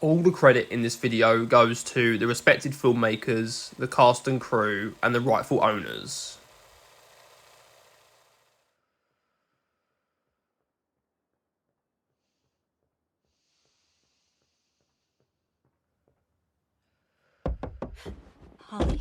All the credit in this video goes to the respected filmmakers, the cast and crew, and the rightful owners. Holly?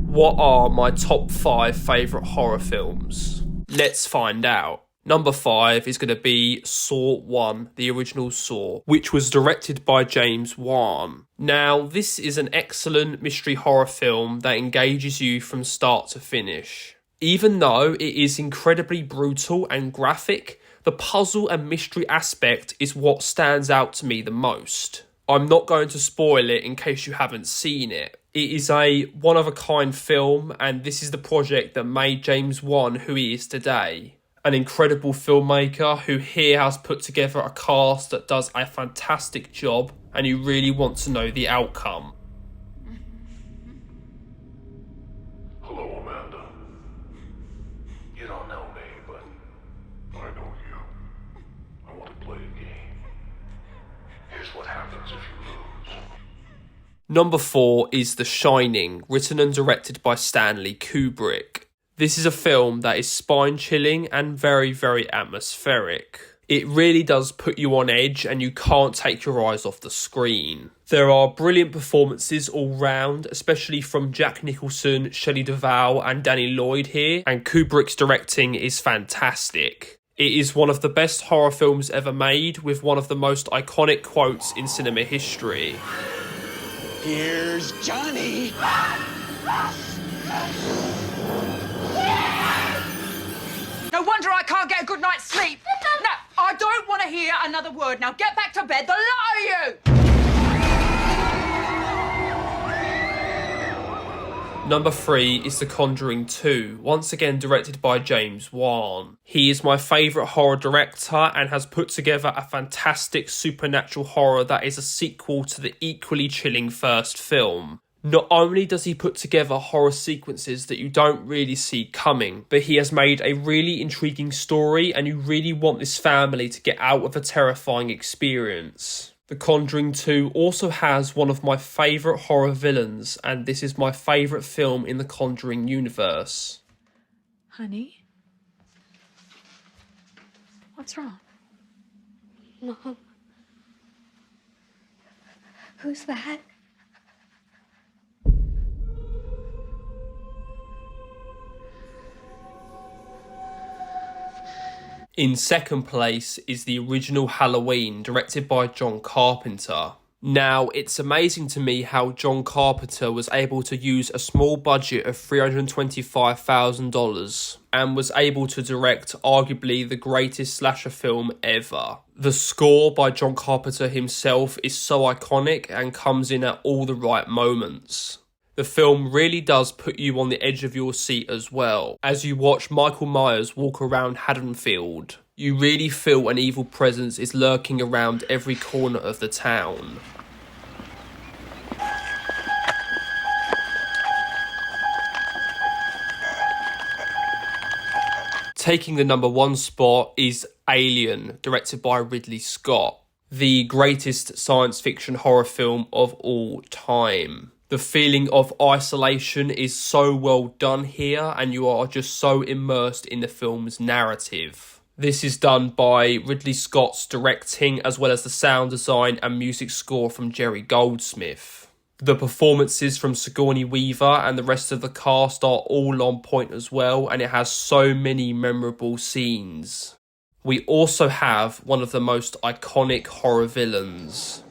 What are my top 5 favourite horror films? Let's find out. Number 5 is going to be Saw 1, the original Saw, which was directed by James Wan. Now, this is an excellent mystery horror film that engages you from start to finish. Even though it is incredibly brutal and graphic, the puzzle and mystery aspect is what stands out to me the most. I'm not going to spoil it in case you haven't seen it. It is a one-of-a-kind film, and this is the project that made James Wan who he is today. An incredible filmmaker who here has put together a cast that does a fantastic job, and you really want to know the outcome. Hello, Amanda. You don't know me, but I know you. I want to play a game. Here's what happens if you lose. Number 4 is The Shining, written and directed by Stanley Kubrick. This is a film that is spine-chilling and very, very atmospheric. It really does put you on edge and you can't take your eyes off the screen. There are brilliant performances all round, especially from Jack Nicholson, Shelley Duvall and Danny Lloyd here, and Kubrick's directing is fantastic. It is one of the best horror films ever made, with one of the most iconic quotes in cinema history. Here's Johnny! No wonder I can't get a good night's sleep. No, I don't want to hear another word. Now get back to bed, the lot of you! Number 3 is The Conjuring 2, once again directed by James Wan. He is my favourite horror director and has put together a fantastic supernatural horror that is a sequel to the equally chilling first film. Not only does he put together horror sequences that you don't really see coming, but he has made a really intriguing story and you really want this family to get out of a terrifying experience. The Conjuring 2 also has one of my favourite horror villains, and this is my favourite film in the Conjuring universe. Honey? What's wrong? Mom. Who's that? In second place is the original Halloween, directed by John Carpenter. Now, it's amazing to me how John Carpenter was able to use a small budget of $325,000 and was able to direct arguably the greatest slasher film ever. The score by John Carpenter himself is so iconic and comes in at all the right moments. The film really does put you on the edge of your seat as well. As you watch Michael Myers walk around Haddonfield, you really feel an evil presence is lurking around every corner of the town. Taking the number 1 spot is Alien, directed by Ridley Scott, the greatest science fiction horror film of all time. The feeling of isolation is so well done here, and you are just so immersed in the film's narrative. This is done by Ridley Scott's directing, as well as the sound design and music score from Jerry Goldsmith. The performances from Sigourney Weaver and the rest of the cast are all on point as well, and it has so many memorable scenes. We also have one of the most iconic horror villains.